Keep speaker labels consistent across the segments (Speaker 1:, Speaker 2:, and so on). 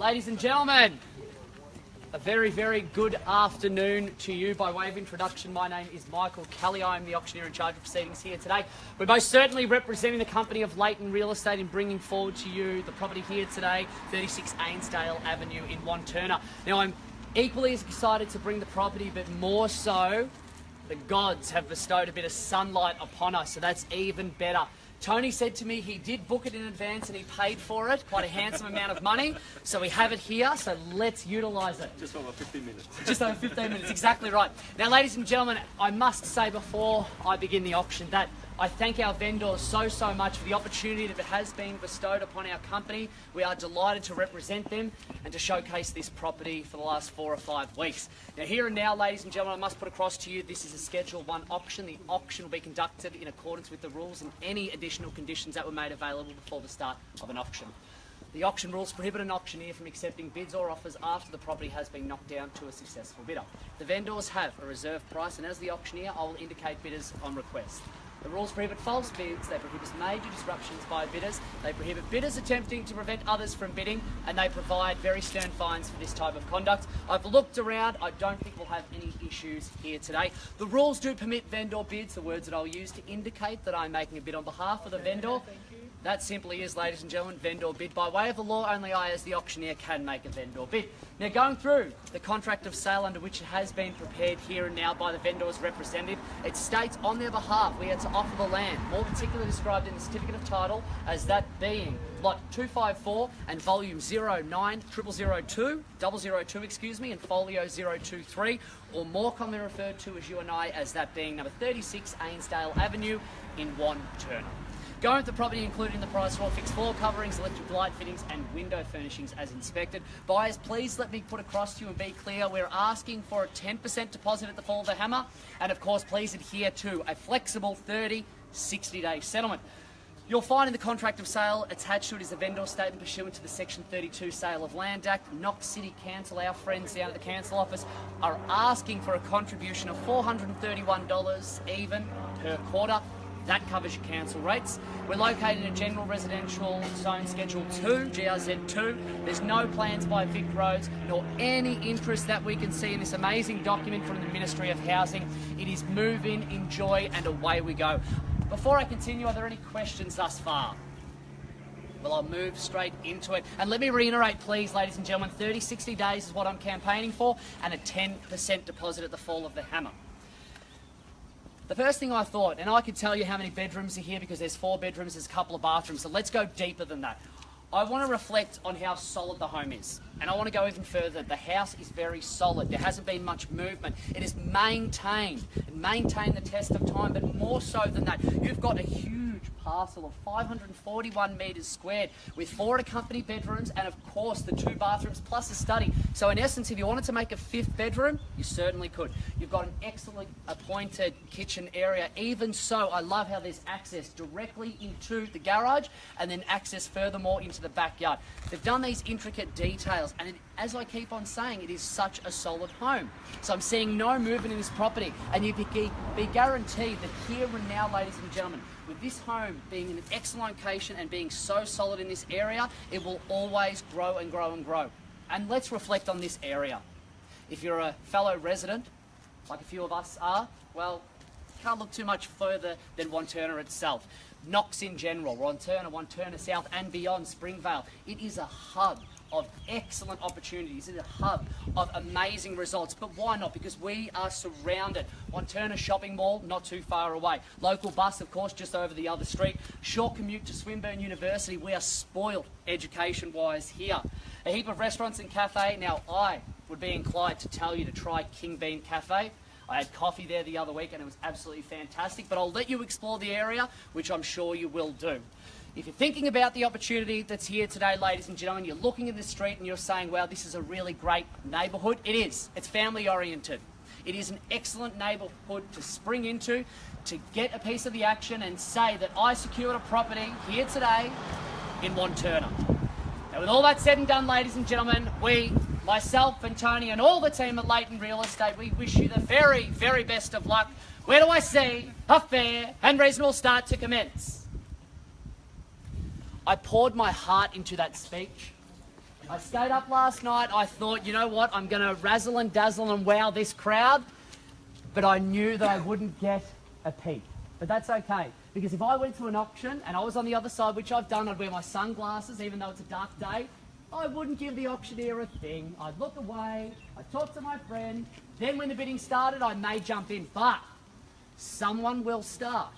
Speaker 1: Ladies and gentlemen, a very, very good afternoon to you. By way of introduction, my name is Michael Kelly. I am the auctioneer in charge of proceedings here today. We're most certainly representing the company of Leighton Real Estate in bringing forward to you the property here today, 36 Ainsdale Avenue in Wantirna. Now, I'm equally as excited to bring the property, but more so, the gods have bestowed a bit of sunlight upon us, so that's even better. Tony said to me he did book it in advance and he paid for it, quite a handsome amount of money. So we have it here, so let's utilise it.
Speaker 2: Just over 15 minutes.
Speaker 1: Just over 15 minutes, exactly right. Now, ladies and gentlemen, I must say before I begin the auction that I thank our vendors so much for the opportunity that has been bestowed upon our company. We are delighted to represent them and to showcase this property for the last 4 or 5 weeks. Now, here and now, ladies and gentlemen, I must put across to you, this is a Schedule 1 auction. The auction will be conducted in accordance with the rules and any additional conditions that were made available before the start of an auction. The auction rules prohibit an auctioneer from accepting bids or offers after the property has been knocked down to a successful bidder. The vendors have a reserve price, and as the auctioneer, I will indicate bidders on request. The rules prohibit false bids, they prohibit major disruptions by bidders, they prohibit bidders attempting to prevent others from bidding, and they provide very stern fines for this type of conduct. I've looked around, I don't think we'll have any issues here today. The rules do permit vendor bids, the words that I'll use to indicate that I'm making a bid on behalf of the vendor. That simply is, ladies and gentlemen, vendor bid. By way of the law, only I as the auctioneer can make a vendor bid. Now, going through the contract of sale under which it has been prepared here and now by the vendor's representative, it states on their behalf we are to offer the land, more particularly described in the certificate of title as that being lot 254 and volume 09002, 002, excuse me, and folio 023, or more commonly referred to as you and I as that being number 36 Ainsdale Avenue in Wantirna. Going with the property included in the price for all fixed floor coverings, electric light fittings and window furnishings as inspected. Buyers, please let me put across to you and be clear, we're asking for a 10% deposit at the fall of the hammer, and of course please adhere to a flexible 30, 60-day settlement. You'll find in the contract of sale attached to it is a vendor statement pursuant to the Section 32 Sale of Land Act. Knox City Council, our friends down at the council office, are asking for a contribution of $431 even per quarter. That covers your council rates. We're located in a general residential zone Schedule 2, GRZ2. There's no plans by Vic Roads nor any interest that we can see in this amazing document from the Ministry of Housing. It is move in, enjoy, and away we go. Before I continue, are there any questions thus far? Well, I'll move straight into it. And let me reiterate, please, ladies and gentlemen, 30, 60 days is what I'm campaigning for, and a 10% deposit at the fall of the hammer. The first thing I thought, and I could tell you how many bedrooms are here because there's 4 bedrooms, there's a couple of bathrooms, so let's go deeper than that. I want to reflect on how solid the home is. And I want to go even further. The house is very solid. There hasn't been much movement. It is maintained the test of time, but more so than that, you've got a huge parcel of 541 metres squared with 4 accompanied bedrooms and of course the 2 bathrooms plus a study. So in essence, if you wanted to make a 5th bedroom, you certainly could. You've got an excellent appointed kitchen area. Even so, I love how there's access directly into the garage and then access furthermore into the backyard. They've done these intricate details, and as I keep on saying, it is such a solid home. So I'm seeing no movement in this property, and you be guaranteed that here and now, ladies and gentlemen, with this home being in an excellent location and being so solid in this area, it will always grow and grow and grow. And let's reflect on this area. If you're a fellow resident, like a few of us are, well, can't look too much further than Wantirna itself. Knox in general, Wantirna South and beyond, Springvale. It is a hub of excellent opportunities. It's a hub of amazing results. But why not? Because we are surrounded. Wantirna Shopping Mall, not too far away. Local bus, of course, just over the other street. Short commute to Swinburne University. We are spoiled education-wise here. A heap of restaurants and cafe. Now, I would be inclined to tell you to try King Bean Cafe. I had coffee there the other week and it was absolutely fantastic, but I'll let you explore the area, which I'm sure you will do. If you're thinking about the opportunity that's here today, ladies and gentlemen, you're looking at the street and you're saying, wow, this is a really great neighbourhood. It is. It's family oriented. It is an excellent neighbourhood to spring into, to get a piece of the action and say that I secured a property here today in Wantirna. Now, with all that said and done, ladies and gentlemen, myself and Tony and all the team at Leighton Real Estate, we wish you the very, very best of luck. Where do I see a fair and reasonable start to commence? I poured my heart into that speech. I stayed up last night. I thought, you know what, I'm going to razzle and dazzle and wow this crowd. But I knew that I wouldn't get a peep. But that's okay. Because if I went to an auction and I was on the other side, which I've done, I'd wear my sunglasses even though it's a dark day. I wouldn't give the auctioneer a thing. I'd look away. I'd talk to my friend. Then when the bidding started, I may jump in. But someone will start.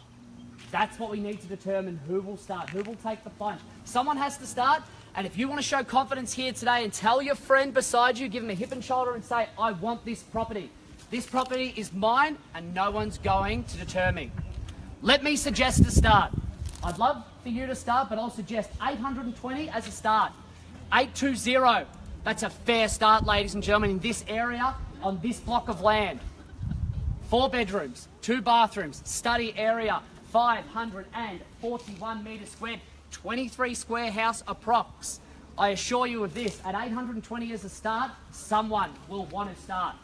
Speaker 1: That's what we need to determine who will start, who will take the plunge. Someone has to start. And if you want to show confidence here today and tell your friend beside you, give them a hip and shoulder and say, I want this property. This property is mine and no one's going to deter me. Let me suggest a start. I'd love for you to start, but I'll suggest 820 as a start. 820. That's a fair start, ladies and gentlemen, in this area, on this block of land. 4 bedrooms, 2 bathrooms, study area, 541 metres squared. 23 square house approx. I assure you of this, at 820 as a start, someone will want to start.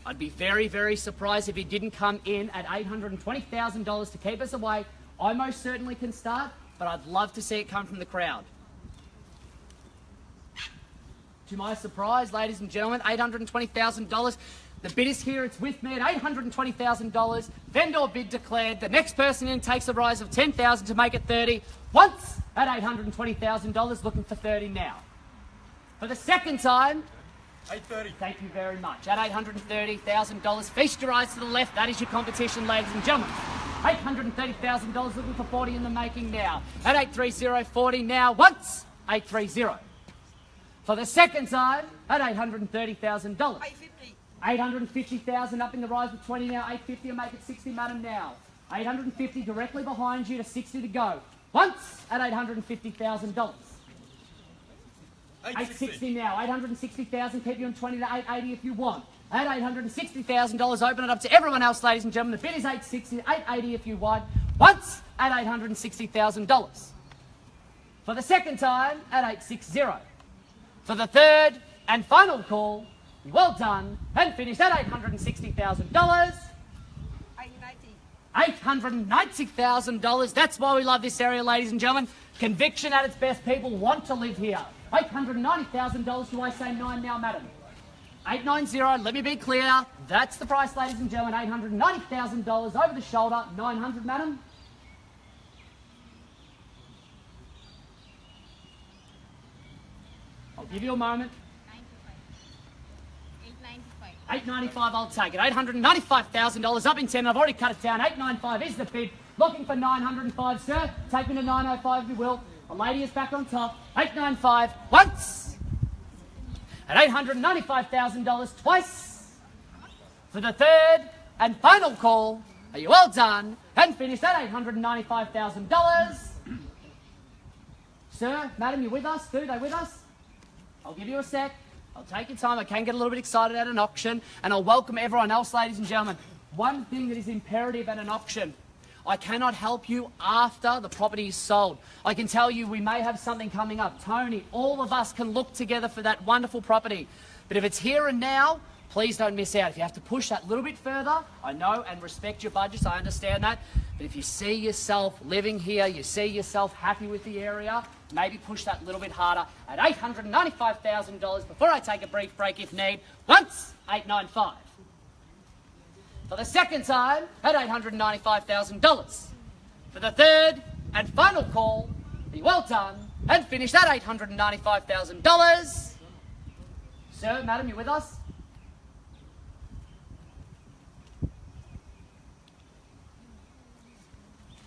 Speaker 1: I'd be very, very surprised if he didn't come in at $820,000 to keep us away. I most certainly can start, but I'd love to see it come from the crowd. To my surprise, ladies and gentlemen, $820,000. The bid is here, it's with me at $820,000. Vendor bid declared. The next person in takes a rise of $10,000 to make it 30. Once at $820,000, looking for 30 now. For the second time,
Speaker 2: 830.
Speaker 1: Thank you very much. At $830,000, feast your eyes to the left. That is your competition, ladies and gentlemen. $830,000 looking for 40 in the making now. At 830, 40 now. Once, 830. For the second time, at $830,000.
Speaker 2: 850.
Speaker 1: 850,000 up in the rise with 20 now. 850 will make it 60, madam, now. 850 directly behind you to 60 to go. Once at $850,000. 860 now. 860,000, keep you on 20 to 880 if you want. At $860,000, open it up to everyone else, ladies and gentlemen. The bid is 860, 880 if you want. Once at $860,000. For the second time, at 860. For the third and final call, well done, and finished at $860,000. $890,000. That's why we love this area, ladies and gentlemen. Conviction at its best. People want to live here. $890,000. Do I say 9 now, madam? 890. Let me be clear. That's the price, ladies and gentlemen. $890,000 over the shoulder. 900, madam. I'll give you a moment. 895, I'll take it. $895,000 up in 10. I've already cut it down. 895 is the bid. Looking for 905, sir. Take me to 905 if you will. A lady is back on top. 895 once. At $895,000 twice. For the third and final call. Are you well done and finished at $895,000? Sir, madam, you with us? Are they with us? I'll give you a sec. I'll take your time. I can get a little bit excited at an auction, and I'll welcome everyone else, ladies and gentlemen. One thing that is imperative at an auction, I cannot help you after the property is sold. I can tell you we may have something coming up. Tony, all of us can look together for that wonderful property. But if it's here and now, please don't miss out. If you have to push that little bit further, I know and respect your budgets, I understand that. But if you see yourself living here, you see yourself happy with the area, maybe push that little bit harder at $895,000 before I take a brief break if need. Once, 895. For the second time, at $895,000. For the third and final call, be well done and finished at $895,000. Sir, madam, you with us?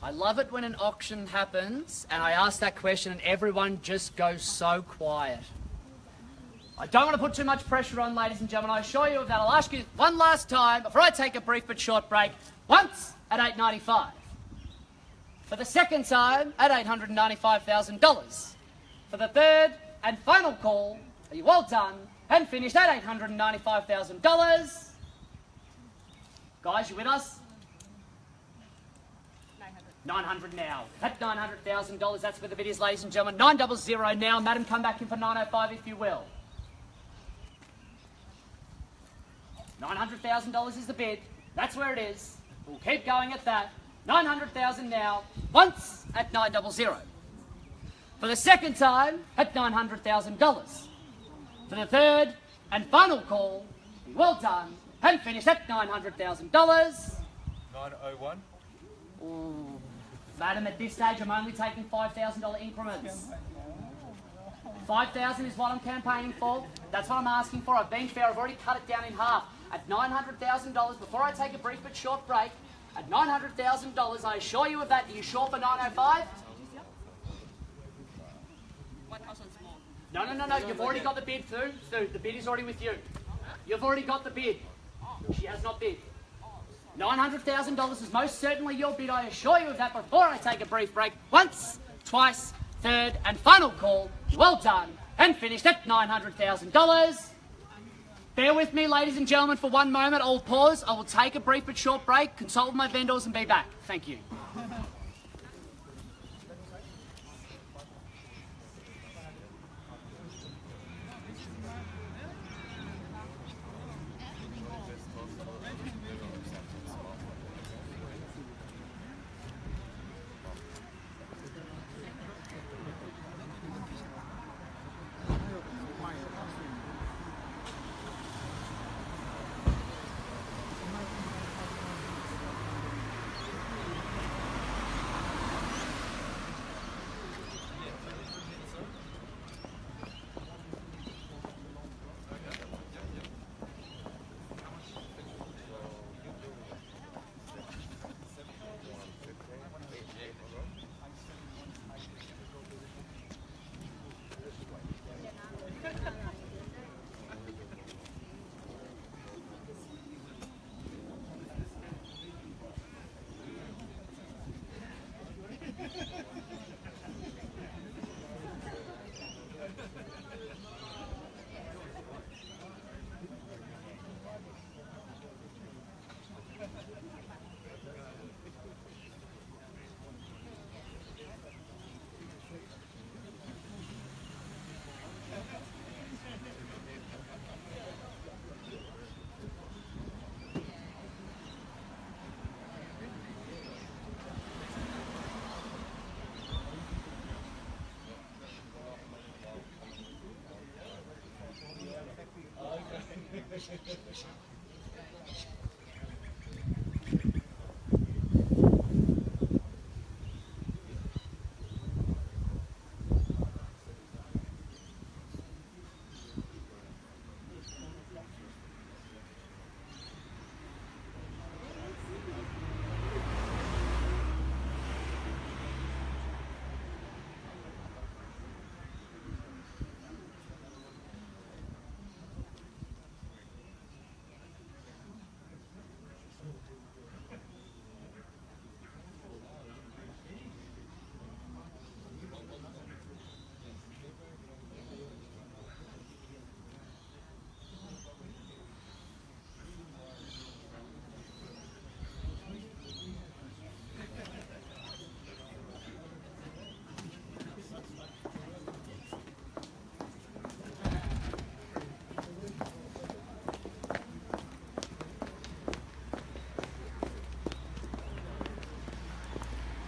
Speaker 1: I love it when an auction happens and I ask that question and everyone just goes so quiet. I don't want to put too much pressure on, ladies and gentlemen. I assure you of that. I'll ask you one last time before I take a brief but short break. Once at $895. For the second time at $895,000. For the third and final call, are you well done and finished at $895,000. Guys, you with us? 900 now. At $900,000, that's where the bid is, ladies and gentlemen. 900 now. Madam, come back in for 905 if you will. $900,000 is the bid. That's where it is. We'll keep going at that. 900,000 now. Once at 900. For the second time, at $900,000. For the third and final call, be well done and finish at $900,000.
Speaker 2: 901.
Speaker 1: Ooh. Madam, at this stage, I'm only taking $5,000 increments. 5,000 is what I'm campaigning for. That's what I'm asking for. I've been fair. I've already cut it down in half. At $900,000, before I take a brief but short break, at $900,000, I assure you of that. Are you sure for 905?
Speaker 2: 1,000 small.
Speaker 1: No. You've already got the bid through. The bid is already with you. You've already got the bid. She has not bid. $900,000 is most certainly your bid. I assure you of that before I take a brief break. Once, twice, third and final call. Well done and finished at $900,000. Bear with me, ladies and gentlemen, for one moment. I'll pause. I will take a brief but short break, consult with my vendors and be back. Thank you.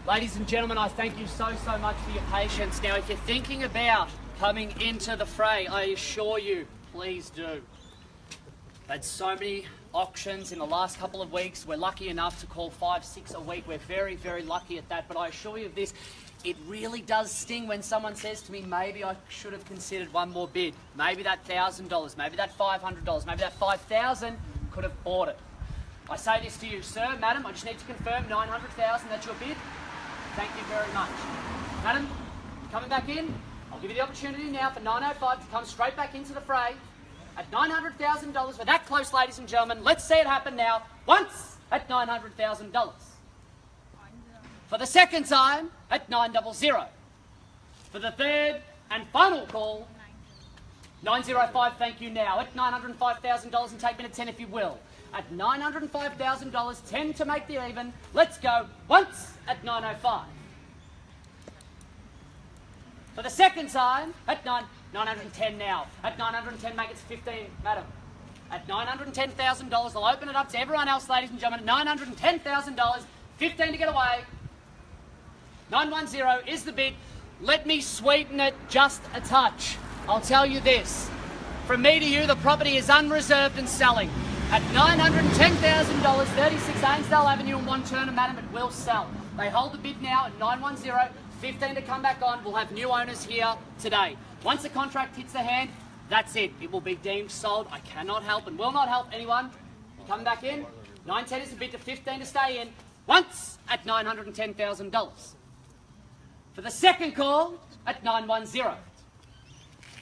Speaker 1: Ladies and gentlemen, I thank you so much for your patience. Now, if you're thinking about coming into the fray, I assure you, please do. Had so many auctions in the last couple of weeks. We're lucky enough to call 5, 6 a week. We're very, very lucky at that. But I assure you of this, it really does sting when someone says to me, maybe I should have considered one more bid. Maybe that $1,000, maybe that $500, maybe that $5,000 could have bought it. I say this to you, sir, madam, I just need to confirm $900,000, that's your bid. Thank you very much. Madam, coming back in, I'll give you the opportunity now for 905 to come straight back into the fray. At $900,000, we're that close, ladies and gentlemen. Let's see it happen now, once at $900,000. For the second time, at 900. For the third and final call, 905, thank you now. At $905,000 and take me to 10 if you will. At $905,000, 10 to make the even. Let's go once at 905. For the second time, at 910 now. At 910, make it 15, madam. At $910,000, I'll open it up to everyone else, ladies and gentlemen. $910,000, 15 to get away. 910 is the bid. let me sweeten it just a touch. I'll tell you this. From me to you, the property is unreserved and selling. At $910,000, 36 Ainsdale Avenue in Wantirna, madam, it will sell. They hold the bid now at 910, 15 to come back on. We'll have new owners here today. Once the contract hits the hand, that's it. It will be deemed sold. I cannot help and will not help anyone. Coming back in, 910 is the bid to 15 to stay in. Once at $910,000. For the second call at 910.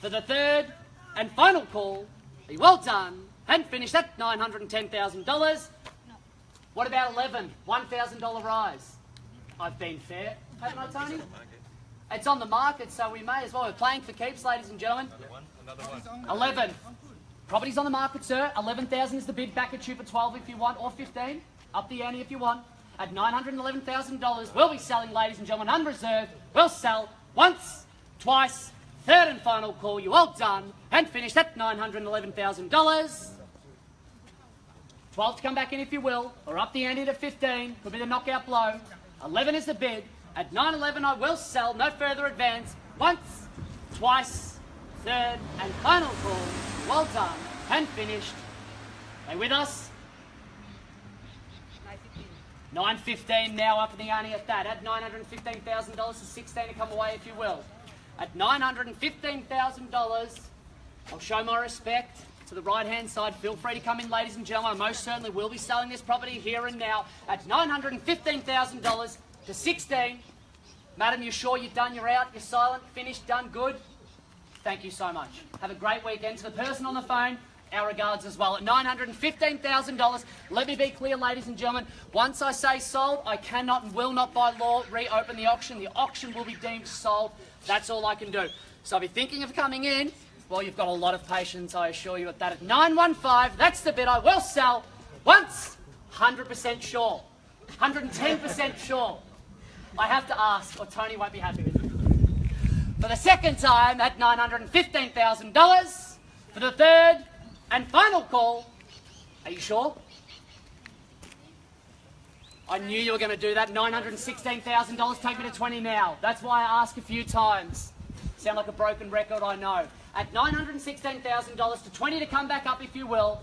Speaker 1: For the third and final call, be well done and finished at $910,000. What about 11? $1,000 rise. I've been fair, haven't I, Tony? It's on the market, so we may as well. We're playing for keeps, ladies and gentlemen.
Speaker 2: Another one.
Speaker 1: 11. Property's on the market, sir. 11,000 is the bid. Back at you for 12 if you want, or 15. Up the ante if you want. At $911,000, we'll be selling, ladies and gentlemen, unreserved. We'll sell once, twice, third and final call. You all done and finished at $911,000. 12 to come back in if you will, or up the ante to 15. Could be the knockout blow. 11 is the bid. At 911, I will sell. No further advance. Once, twice, third and final call. Well done and finished. Are you with us? 915 now up in the ante at that. At $915,000 to 16 to come away if you will. At $915,000, I'll show my respect to the right-hand side. Feel free to come in, ladies and gentlemen. I most certainly will be selling this property here and now at $915,000 to 16. Madam, you sure you're done? You're out? You're silent? Finished? Done? Good? Thank you so much. Have a great weekend. To the person on the phone, our regards as well. At $915,000, let me be clear, ladies and gentlemen, once I say sold, I cannot and will not by law reopen the auction. The auction will be deemed sold. That's all I can do. So if you're thinking of coming in, well, you've got a lot of patience, I assure you, at that. At 915, that's the bid I will sell once, 100% sure, 110% sure. I have to ask, or Tony won't be happy with me. For the second time, at $915,000. For the third and final call, are you sure? I knew you were going to do that. $916,000, take me to 20 now. That's why I ask a few times. Sound like a broken record, I know. At $916,000 to 20 to come back up if you will.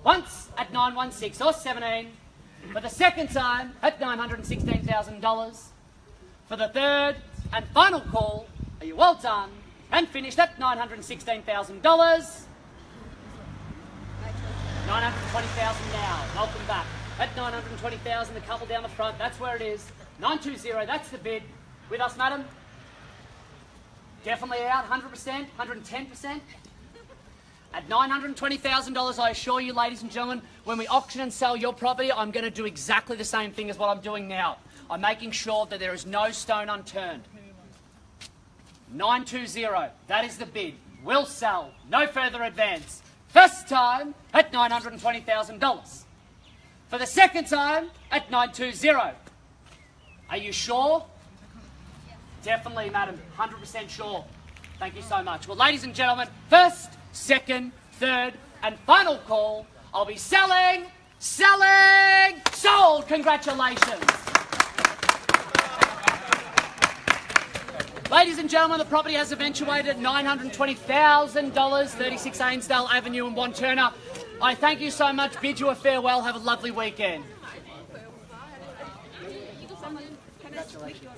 Speaker 1: Once at 916 or 17. For the second time at $916,000. For the third and final call, are you well done and finished at $916,000. $920,000 now. Welcome back. At $920,000, the couple down the front, that's where it is. 920, that's the bid. With us, madam? Definitely out, 100%, 110%. At $920,000, I assure you, ladies and gentlemen, when we auction and sell your property, I'm going to do exactly the same thing as what I'm doing now. I'm making sure that there is no stone unturned. 920, that is the bid. Will sell, no further advance. First time at $920,000. For the second time at 920. Are you sure? Definitely, madam, 100% sure. Thank you so much. Well, ladies and gentlemen, first, second, third, and final call. I'll be selling, sold. Congratulations. Ladies and gentlemen, the property has eventuated at $920,000, 36 Ainsdale Avenue in Wantirna. I thank you so much, bid you a farewell, have a lovely weekend. Congratulations.